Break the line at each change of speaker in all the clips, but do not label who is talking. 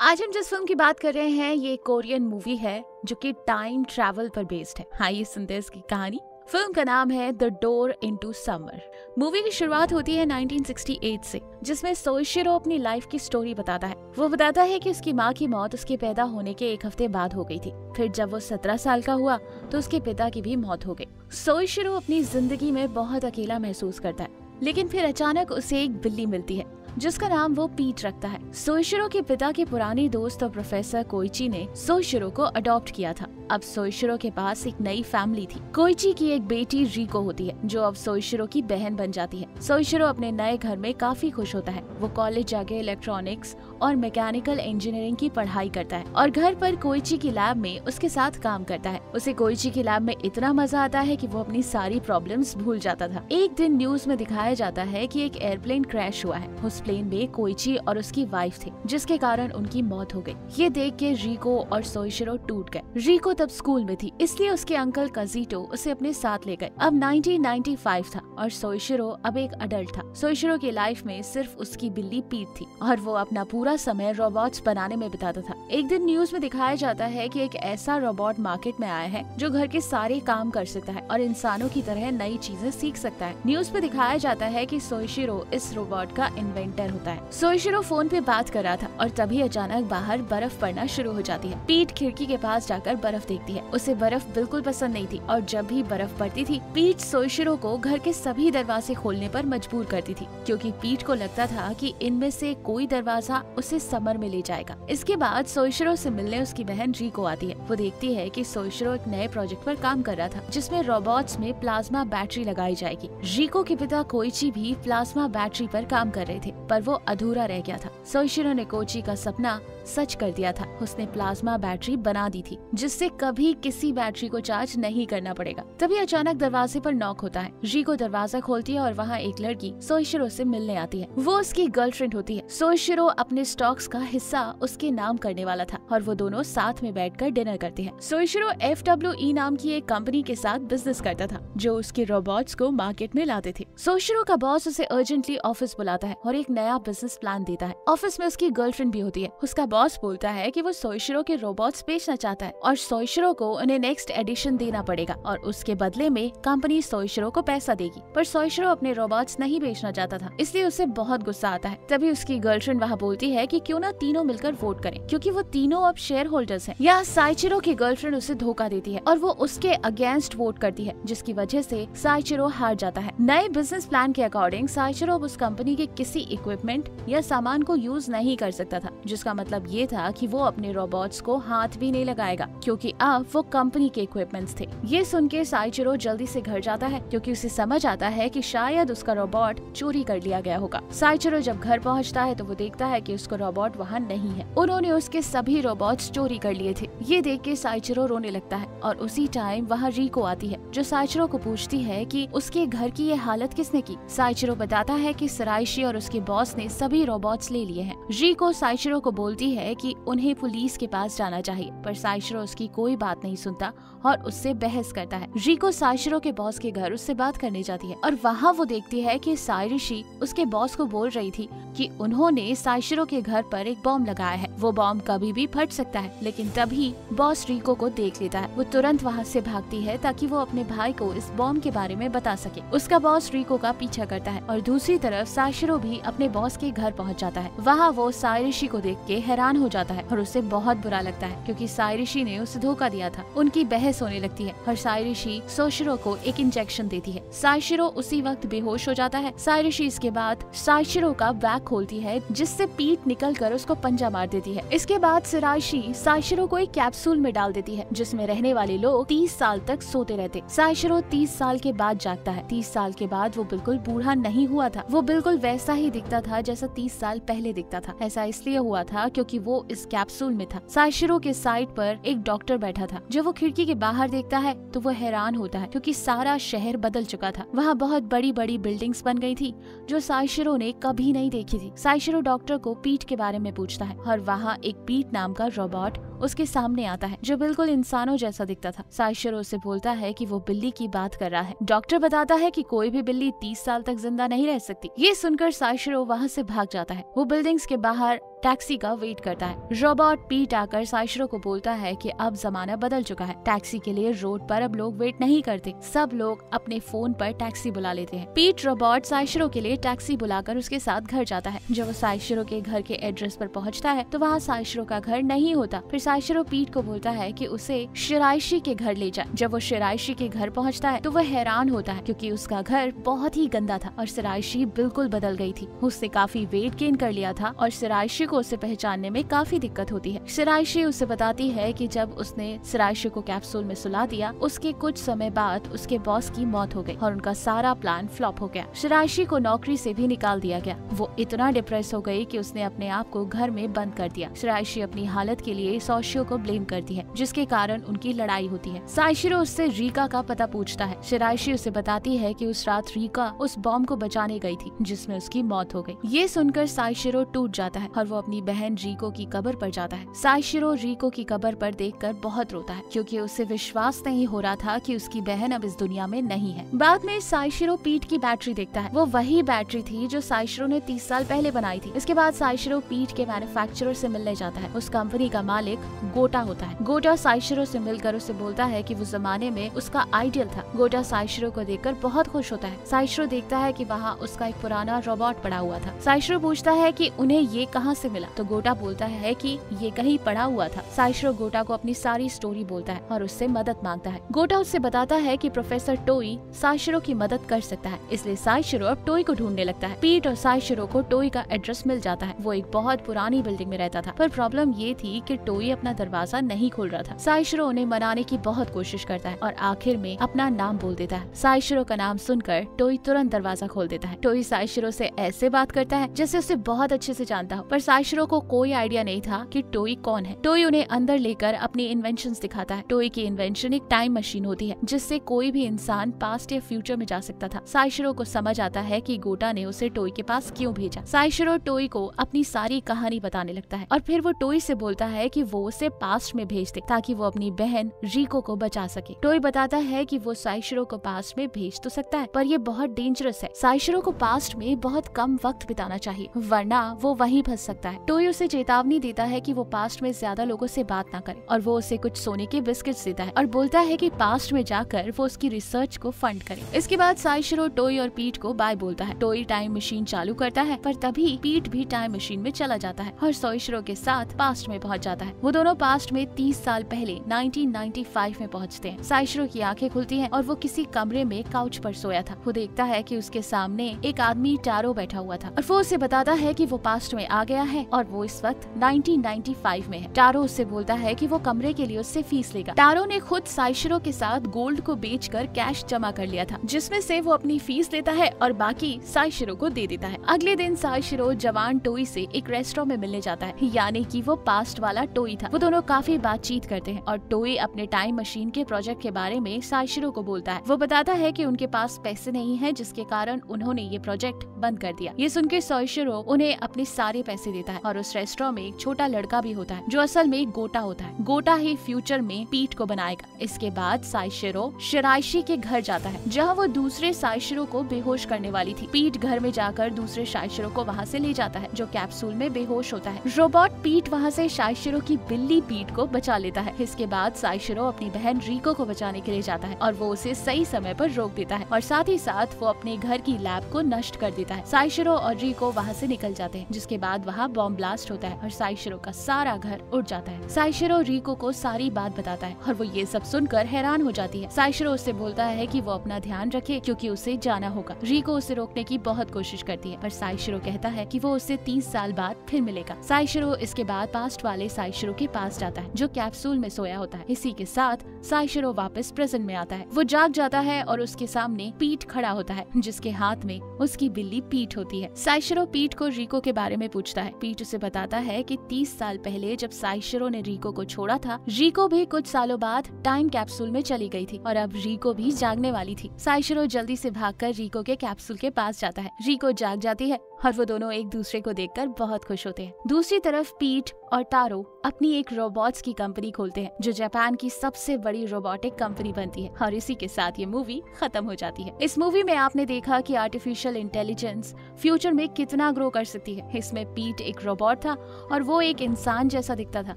आज हम जिस फिल्म की बात कर रहे हैं ये कोरियन मूवी है जो कि टाइम ट्रैवल पर बेस्ड है। आइए सुनते हैं इसकी कहानी। फिल्म का नाम है the door into summer. Movie की शुरुआत होती है 1968 से, जिसमें सोइशिरो अपनी लाइफ की स्टोरी बताता है। वो बताता है कि उसकी माँ की मौत उसके पैदा होने के एक हफ्ते बाद हो गई थी। फिर जब वो 17 साल का हुआ तो उसके पिता की भी मौत हो गई। सोइशिरो अपनी जिंदगी में बहुत अकेला महसूस करता है, लेकिन फिर अचानक उसे एक बिल्ली मिलती है जिसका नाम वो पीट रखता है। सोइशिरो के पिता के पुराने दोस्त और प्रोफेसर कोइची ने सोइशिरो को अडॉप्ट किया था। अब सोइशिरो के पास एक नई फैमिली थी। कोइची की एक बेटी रिको होती है जो अब सोइशिरो की बहन बन जाती है। सोइशिरो अपने नए घर में काफी खुश होता है। वो कॉलेज जाके इलेक्ट्रॉनिक्स और मैकेनिकल इंजीनियरिंग की पढ़ाई करता है और घर पर कोइची की लैब में उसके साथ काम करता है। उसे कोइची की लैब में इतना मजा आता है कि वो अपनी सारी प्रॉब्लम्स भूल जाता था। एक दिन न्यूज में दिखाया जाता है कि एक एयरप्लेन क्रैश हुआ है। उस प्लेन में कोइची और उसकी वाइफ थे, जिसके कारण उनकी मौत हो गई। ये देख के रिको और सोइशिरो टूट गए। रिको तब स्कूल में थी, इसलिए उसके अंकल कजीटो उसे अपने साथ ले गए। अब 1995 था और सोइशिरो अब एक अडल्ट था। सोइशिरो की लाइफ में सिर्फ उसकी बिल्ली पीट थी और वो अपना पूरा समय रोबोट्स बनाने में बिताता था। एक दिन न्यूज में दिखाया जाता है कि एक ऐसा रोबोट मार्केट में आया है जो घर के सारे काम कर सकता है और इंसानों की तरह नई चीजें सीख सकता है। न्यूज में दिखाया जाता है कि सोइशिरो इस रोबोट का इन्वेंटर होता है। सोइशिरो फोन पे बात कर रहा था और तभी अचानक बाहर बर्फ पड़ना शुरू हो जाती है। पीट खिड़की के पास जाकर बर्फ देखती है। उसे बर्फ बिल्कुल पसंद नहीं थी और जब भी बर्फ पड़ती थी पीट सोइशिरो को घर के सभी दरवाजे खोलने पर मजबूर करती थी, क्योंकि पीट को लगता था कि इनमें से कोई दरवाजा उसे समर में ले जाएगा। इसके बाद सोइशिरो से मिलने उसकी बहन रिको आती है। वो देखती है कि सोइशिरो एक नए प्रोजेक्ट पर काम कर रहा था जिसमें रोबोट्स में प्लाज्मा बैटरी लगाई जाएगी। रिको के पिता कोइची भी प्लाज्मा बैटरी पर काम कर रहे थे, पर वो अधूरा रह गया था। सोइशिरो ने कोइची का सपना सच कर दिया था। उसने प्लाज्मा बैटरी बना दी थी जिससे कभी किसी बैटरी को चार्ज नहीं करना पड़ेगा। तभी अचानक दरवाजे पर नॉक होता है। रिको दरवाजा खोलती है और वहाँ एक लड़की सोइशिरो से मिलने आती है। वो उसकी गर्लफ्रेंड होती है। सोइशिरो अपने स्टॉक्स का हिस्सा उसके नाम करने वाला था और वो दोनों साथ में बैठकर डिनर करते हैं। सोइशिरो FWE नाम की एक कंपनी के साथ बिजनेस करता था जो उसके रोबोट्स को मार्केट में लाते थे। सोइशिरो का बॉस उसे अर्जेंटली ऑफिस बुलाता है और एक नया बिजनेस प्लान देता है। ऑफिस में उसकी गर्लफ्रेंड भी होती है। उसका बॉस बोलता है कि वो सोइशिरो के रोबोट्स बेचना चाहता है और सोइशिरो को उन्हें नेक्स्ट एडिशन देना पड़ेगा और उसके बदले में कंपनी सोइशिरो को पैसा देगी। पर सोइशिरो अपने रोबोट्स नहीं बेचना चाहता था, इसलिए उसे बहुत गुस्सा आता है। तभी उसकी गर्लफ्रेंड वहाँ बोलती है कि क्यों ना तीनों मिलकर वोट करें, क्योंकि वो तीनों अब शेयर होल्डर्स हैं। यहाँ साइचिरो की गर्लफ्रेंड उसे धोखा देती है और वो उसके अगेंस्ट वोट करती है, जिसकी वजह से साइचिरो हार जाता है। नए बिजनेस प्लान के अकॉर्डिंग साइचिरो अब उस कंपनी के किसी इक्विपमेंट या सामान को यूज नहीं कर सकता था, जिसका मतलब ये था कि वो अपने रोबोट्स को हाथ भी नहीं लगाएगा, क्योंकि अब वो कंपनी के इक्विपमेंट्स थे। ये सुन के साइचिरो जल्दी से घर जाता है, क्योंकि उसे समझ आता है कि शायद उसका रोबोट चोरी कर लिया गया होगा। साइचिरो जब घर पहुंचता है तो वो देखता है कि उसका रोबोट वहाँ नहीं है। उन्होंने उसके सभी रोबोट्स चोरी कर लिए थे। ये देख के साइचिरो रोने लगता है और उसी टाइम वहाँ रिको आती है जो साइचिरो को पूछती है कि उसके घर की ये हालत किसने की। साइचिरो बताता है कि सराइशी और उसके बॉस ने सभी रोबोट्स ले लिए हैं। रिको साइचिरो को बोलती है कि उन्हें पुलिस के पास जाना चाहिए, पर साइशिरो उसकी कोई बात नहीं सुनता और उससे बहस करता है। रिको साइशिरो के बॉस के घर उससे बात करने जाती है और वहाँ वो देखती है कि साइरिशी उसके बॉस को बोल रही थी कि उन्होंने साइशिरो के घर पर एक बॉम्ब लगाया है। वो बॉम्ब कभी भी फट सकता है। लेकिन तभी बॉस रिको को देख लेता है। वो तुरंत वहाँ से भागती है ताकि वो अपने भाई को इस बॉम्ब के बारे में बता सके। उसका बॉस रिको का पीछा करता है और दूसरी तरफ साइशिरो भी अपने बॉस के घर पहुँच जाता है। वहाँ वो साइरिशी को देख के हैरान हो जाता है और उसे बहुत बुरा लगता है, क्योंकि साइरिशी ने उसे धोखा दिया था। उनकी बहस होने लगती है और साइरिशी सोइशिरो को एक इंजेक्शन देती है। साइशिरो उसी वक्त बेहोश हो जाता है। साइरिशी इसके बाद साइशिरो का बैग खोलती है, जिससे पीठ निकलकर उसको पंजा मार देती है। इसके बाद सिराइशी साइशिरो को एक कैप्सूल में डाल देती है, जिसमें रहने वाले लोग 30 साल तक सोते रहते। साइशिरो 30 साल के बाद जागता है। 30 साल के बाद वो बिल्कुल बूढ़ा नहीं हुआ था। वो बिल्कुल वैसा ही दिखता था जैसा 30 साल पहले दिखता था। ऐसा इसलिए हुआ था क्योंकि वो इस कैप्सूल में था। साइशिरो के साइड पर एक डॉक्टर बैठा था। जब वो खिड़की के बाहर देखता है तो वो हैरान होता है, क्योंकि सारा शहर बदल चुका था। वहाँ बहुत बड़ी बड़ी बिल्डिंग्स बन गई थी जो साइशिरो ने कभी नहीं देखी थी। साइशिरो डॉक्टर को पीट के बारे में पूछता है और वहाँ एक पीट नाम का रोबोट उसके सामने आता है जो बिल्कुल इंसानों जैसा दिखता था। साइशिरो उसे बोलता है कि वो बिल्ली की बात कर रहा है। डॉक्टर बताता है कि कोई भी बिल्ली 30 साल तक जिंदा नहीं रह सकती। ये सुनकर साइशिरो वहाँ से भाग जाता है। वो बिल्डिंग्स के बाहर टैक्सी का वेट करता है। रोबोट पीट आकर साइशिरो को बोलता है कि अब जमाना बदल चुका है। टैक्सी के लिए रोड पर अब लोग वेट नहीं करते, सब लोग अपने फोन पर टैक्सी बुला लेते हैं। पीट रोबोट साइशिरो के लिए टैक्सी बुलाकर उसके साथ घर जाता है। जब वो साइशिरो के घर के एड्रेस पर पहुंचता है तो वहाँ साइशिरो का घर नहीं होता। फिर साइशिरो पीट को बोलता है कि उसे शिराइशी के घर ले जाए। जब वो शिराइशी के घर पहुँचता है तो वह हैरान होता है क्योंकि उसका घर बहुत ही गंदा था और शिराइशी बिल्कुल बदल गई थी। उसने काफी वेट गेन कर लिया था और शिराइशी को उसे पहचानने में काफी दिक्कत होती है। शिराइशी उसे बताती है कि जब उसने शिराइशी को कैप्सूल में सुला दिया, उसके कुछ समय बाद उसके बॉस की मौत हो गई और उनका सारा प्लान फ्लॉप हो गया। शिराइशी को नौकरी से भी निकाल दिया गया। वो इतना डिप्रेस हो गई कि उसने अपने आप को घर में बंद कर दिया। शिराइशी अपनी हालत के लिए साइशिरो को ब्लेम करती है, जिसके कारण उनकी लड़ाई होती है। साइशिरो उससे रीका का पता पूछता है। शिराइशी उसे बताती है कि उस रात रीका उस बॉम्ब को बचाने गई थी जिसमें उसकी मौत हो गई। ये सुनकर साइशिरो टूट जाता है और वो अपनी बहन रीको की कब्र पर जाता है। साइशिरो रीको की कब्र पर देखकर बहुत रोता है क्योंकि उसे विश्वास नहीं हो रहा था कि उसकी बहन अब इस दुनिया में नहीं है। बाद में साइशिरो पीट की बैटरी देखता है। वो वही बैटरी थी जो साइशिरो ने 30 साल पहले बनाई थी। इसके बाद साइशिरो पीट के मैन्युफैक्चरर से मिलने जाता है। उस कंपनी का मालिक गोटा होता है। गोटा साइशिरो से मिलकर उसे बोलता है कि वो जमाने में उसका आइडियल था। गोटा साइशिरो को देखकर बहुत खुश होता है। साइशिरो देखता है कि वहाँ उसका एक पुराना रोबोट पड़ा हुआ था। साइशिरो पूछता है कि उन्हें ये कहाँ से मिला, तो गोटा बोलता है कि ये कहीं पड़ा हुआ था। साइशिरो गोटा को अपनी सारी स्टोरी बोलता है और उससे मदद मांगता है। गोटा उससे बताता है कि प्रोफेसर टोई साइशिरो की मदद कर सकता है, इसलिए साइशिरो अब टोई को ढूंढने लगता है। पीट और साइशिरो को टोई का एड्रेस मिल जाता है। वो एक बहुत पुरानी बिल्डिंग में रहता था, पर प्रॉब्लम ये थी कि टोई अपना दरवाजा नहीं खोल रहा था। साइशिरो उन्हें मनाने की बहुत कोशिश करता है और आखिर में अपना नाम बोल देता है। साइशिरो का नाम सुनकर टोई तुरंत दरवाजा खोल देता है। टोई साइशिरो से ऐसे बात करता है जैसे उसे बहुत अच्छे से जानता हो, पर साइशिरो को कोई आइडिया नहीं था कि टोई कौन है। टोई उन्हें अंदर लेकर अपनी इन्वेंशंस दिखाता है। टोई की इन्वेंशन एक टाइम मशीन होती है जिससे कोई भी इंसान पास्ट या फ्यूचर में जा सकता था। साइशिरो को समझ आता है कि गोटा ने उसे टोई के पास क्यों भेजा। साइशिरो टोई को अपनी सारी कहानी बताने लगता है और फिर वो टोई से बोलता है कि वो उसे पास्ट में भेज दे ताकि वो अपनी बहन रीको को बचा सके। टोई बताता है कि वो साइशिरो को पास्ट में भेज तो सकता है, पर ये बहुत डेंजरस है। साइशिरो को पास्ट में बहुत कम वक्त बिताना चाहिए, वरना वो वहीं फंस सकता है। टोई उसे चेतावनी देता है कि वो पास्ट में ज्यादा लोगों से बात ना करे और वो उसे कुछ सोने के बिस्किट्स देता है और बोलता है कि पास्ट में जाकर वो उसकी रिसर्च को फंड करे। इसके बाद साइशिरो टोई और पीट को बाय बोलता है। टोई टाइम मशीन चालू करता है, पर तभी पीट भी टाइम मशीन में चला जाता है और साइशिरो के साथ पास्ट में पहुंच जाता है। वो दोनों पास्ट में 30 साल पहले 1995 में पहुंचते हैं। साइशिरो की आंखें खुलती हैं और वो किसी कमरे में काउच पर सोया था। वो देखता है कि उसके सामने एक आदमी टारो बैठा हुआ था और वो उसे बताता है कि वो पास्ट में आ गया है और वो इस वक्त 1995 में है। टारो उससे बोलता है कि वो कमरे के लिए उससे फीस लेगा। टारो ने खुद साइशिरो के साथ गोल्ड को बेचकर कैश जमा कर लिया था, जिसमें से वो अपनी फीस लेता है और बाकी साइशिरो को दे देता है। अगले दिन साइशिरो जवान टोई से एक रेस्टोरेंट में मिलने जाता है, यानी कि वो पास्ट वाला टोई था। वो दोनों काफी बातचीत करते हैं और टोई अपने टाइम मशीन के प्रोजेक्ट के बारे में साइशिरो को बोलता है। वो बताता है कि उनके पास पैसे नहीं है, जिसके कारण उन्होंने ये प्रोजेक्ट बंद कर दिया। ये सुनकर साइशिरो उन्हें अपने सारे पैसे देता है और उस रेस्टोरेंट में एक छोटा लड़का भी होता है जो असल में गोटा होता है। गोटा ही फ्यूचर में पीट को बनाएगा। इसके बाद साइशिरो शिराइशी के घर जाता है, जहाँ वो दूसरे साइशिरो को बेहोश करने वाली थी। पीट घर में जाकर दूसरे साइशिरो को वहाँ से ले जाता है, जो कैप्सूल में बेहोश होता है। रोबोट पीट वहाँ से साइशिरो की बिल्ली पीट को बचा लेता है। इसके बाद साइशिरो अपनी बहन रीको को बचाने के लिए जाता है और वो उसे सही समय पर रोक देता है और साथ ही साथ वो अपने घर की लैब को नष्ट कर देता है। साइशिरो और रीको वहाँ से निकल जाते हैं, जिसके बाद वहाँ बॉम्ब ब्लास्ट होता है और साइशिरो का सारा घर उड़ जाता है। साइशिरो रीको को सारी बात बताता है और वो ये सब सुनकर हैरान हो जाती है। साइशिरो उससे बोलता है कि वो अपना ध्यान रखे क्योंकि उसे जाना होगा। रीको उसे रोकने की बहुत कोशिश करती है, पर साइशिरो कहता है कि वो उससे 30 साल बाद फिर मिलेगा। साइशिरो इसके बाद पास्ट वाले साइशिरो के पास जाता है, जो कैप्सूल में सोया होता है। इसी के साथ साइशिरो वापस प्रेजेंट में आता है। वो जाग जाता है और उसके सामने पीट खड़ा होता है, जिसके हाथ में उसकी बिल्ली पीट होती है। साइशिरो पीट को रीको के बारे में पूछता है। पीट उसे बताता है कि 30 साल पहले जब साइशिरो ने रीको को छोड़ा था, रीको भी कुछ सालों बाद टाइम कैप्सूल में चली गई थी और अब रीको भी जागने वाली थी। साइशिरो जल्दी से भागकर रीको के कैप्सूल के पास जाता है। रीको जाग जाती है और वो दोनों एक दूसरे को देखकर बहुत खुश होते हैं। दूसरी तरफ पीट और तारो अपनी एक रोबोट्स की कंपनी खोलते हैं जो जापान की सबसे बड़ी रोबोटिक कंपनी बनती है और इसी के साथ ये मूवी खत्म हो जाती है। इस मूवी में आपने देखा कि आर्टिफिशियल इंटेलिजेंस फ्यूचर में कितना ग्रो कर सकती है। इसमें पीट एक रोबोट था और वो एक इंसान जैसा दिखता था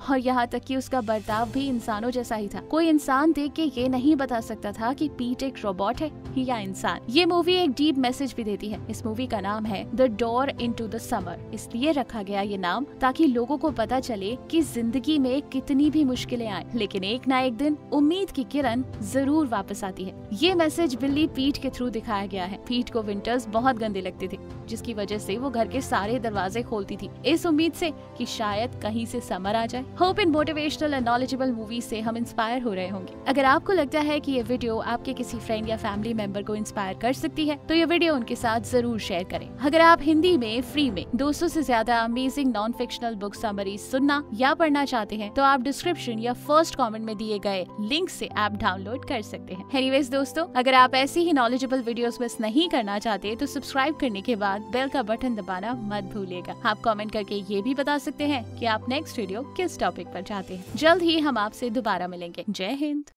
और यहाँ तक कि उसका बर्ताव भी इंसानों जैसा ही था। कोई इंसान देख के ये नहीं बता सकता था कि पीट एक रोबोट है या इंसान। ये मूवी एक डीप मैसेज भी देती है। इस मूवी का नाम है the door into the summer. इसलिए रखा गया ये नाम ताकि लोगों को पता चले कि जिंदगी में कितनी भी मुश्किलें आए लेकिन एक ना एक दिन उम्मीद की किरण जरूर वापस आती है। ये मैसेज बिल्ली पीट के थ्रू दिखाया गया है। पीट को विंटर्स बहुत गंदे लगते थे जिसकी वजह से वो घर के सारे दरवाजे खोलती थी इस उम्मीद से कि शायद कहीं से समर आ जाए। Hope in motivational and knowledgeable movie से हम इंस्पायर हो रहे होंगे। अगर आपको लगता है कि ये वीडियो आपके किसी फ्रेंड या फैमिली मेंबर को इंस्पायर कर सकती है तो ये वीडियो उनके साथ जरूर शेयर करें। अगर आप हिंदी में फ्री में 200 से ज्यादा amazing non fictional book summary सुनना या पढ़ना चाहते हैं तो आप डिस्क्रिप्शन या फर्स्ट कमेंट में दिए गए लिंक से ऐप डाउनलोड कर सकते हैं। एनीवेज दोस्तों, अगर आप ऐसी ही नॉलेजेबल वीडियोस मिस नहीं करना चाहते तो सब्सक्राइब करने के बाद बेल का बटन दबाना मत भूलिएगा। आप कमेंट करके ये भी बता सकते हैं कि आप नेक्स्ट वीडियो किस टॉपिक पर चाहते हैं। जल्द ही हम आपसे दोबारा मिलेंगे। जय हिंद।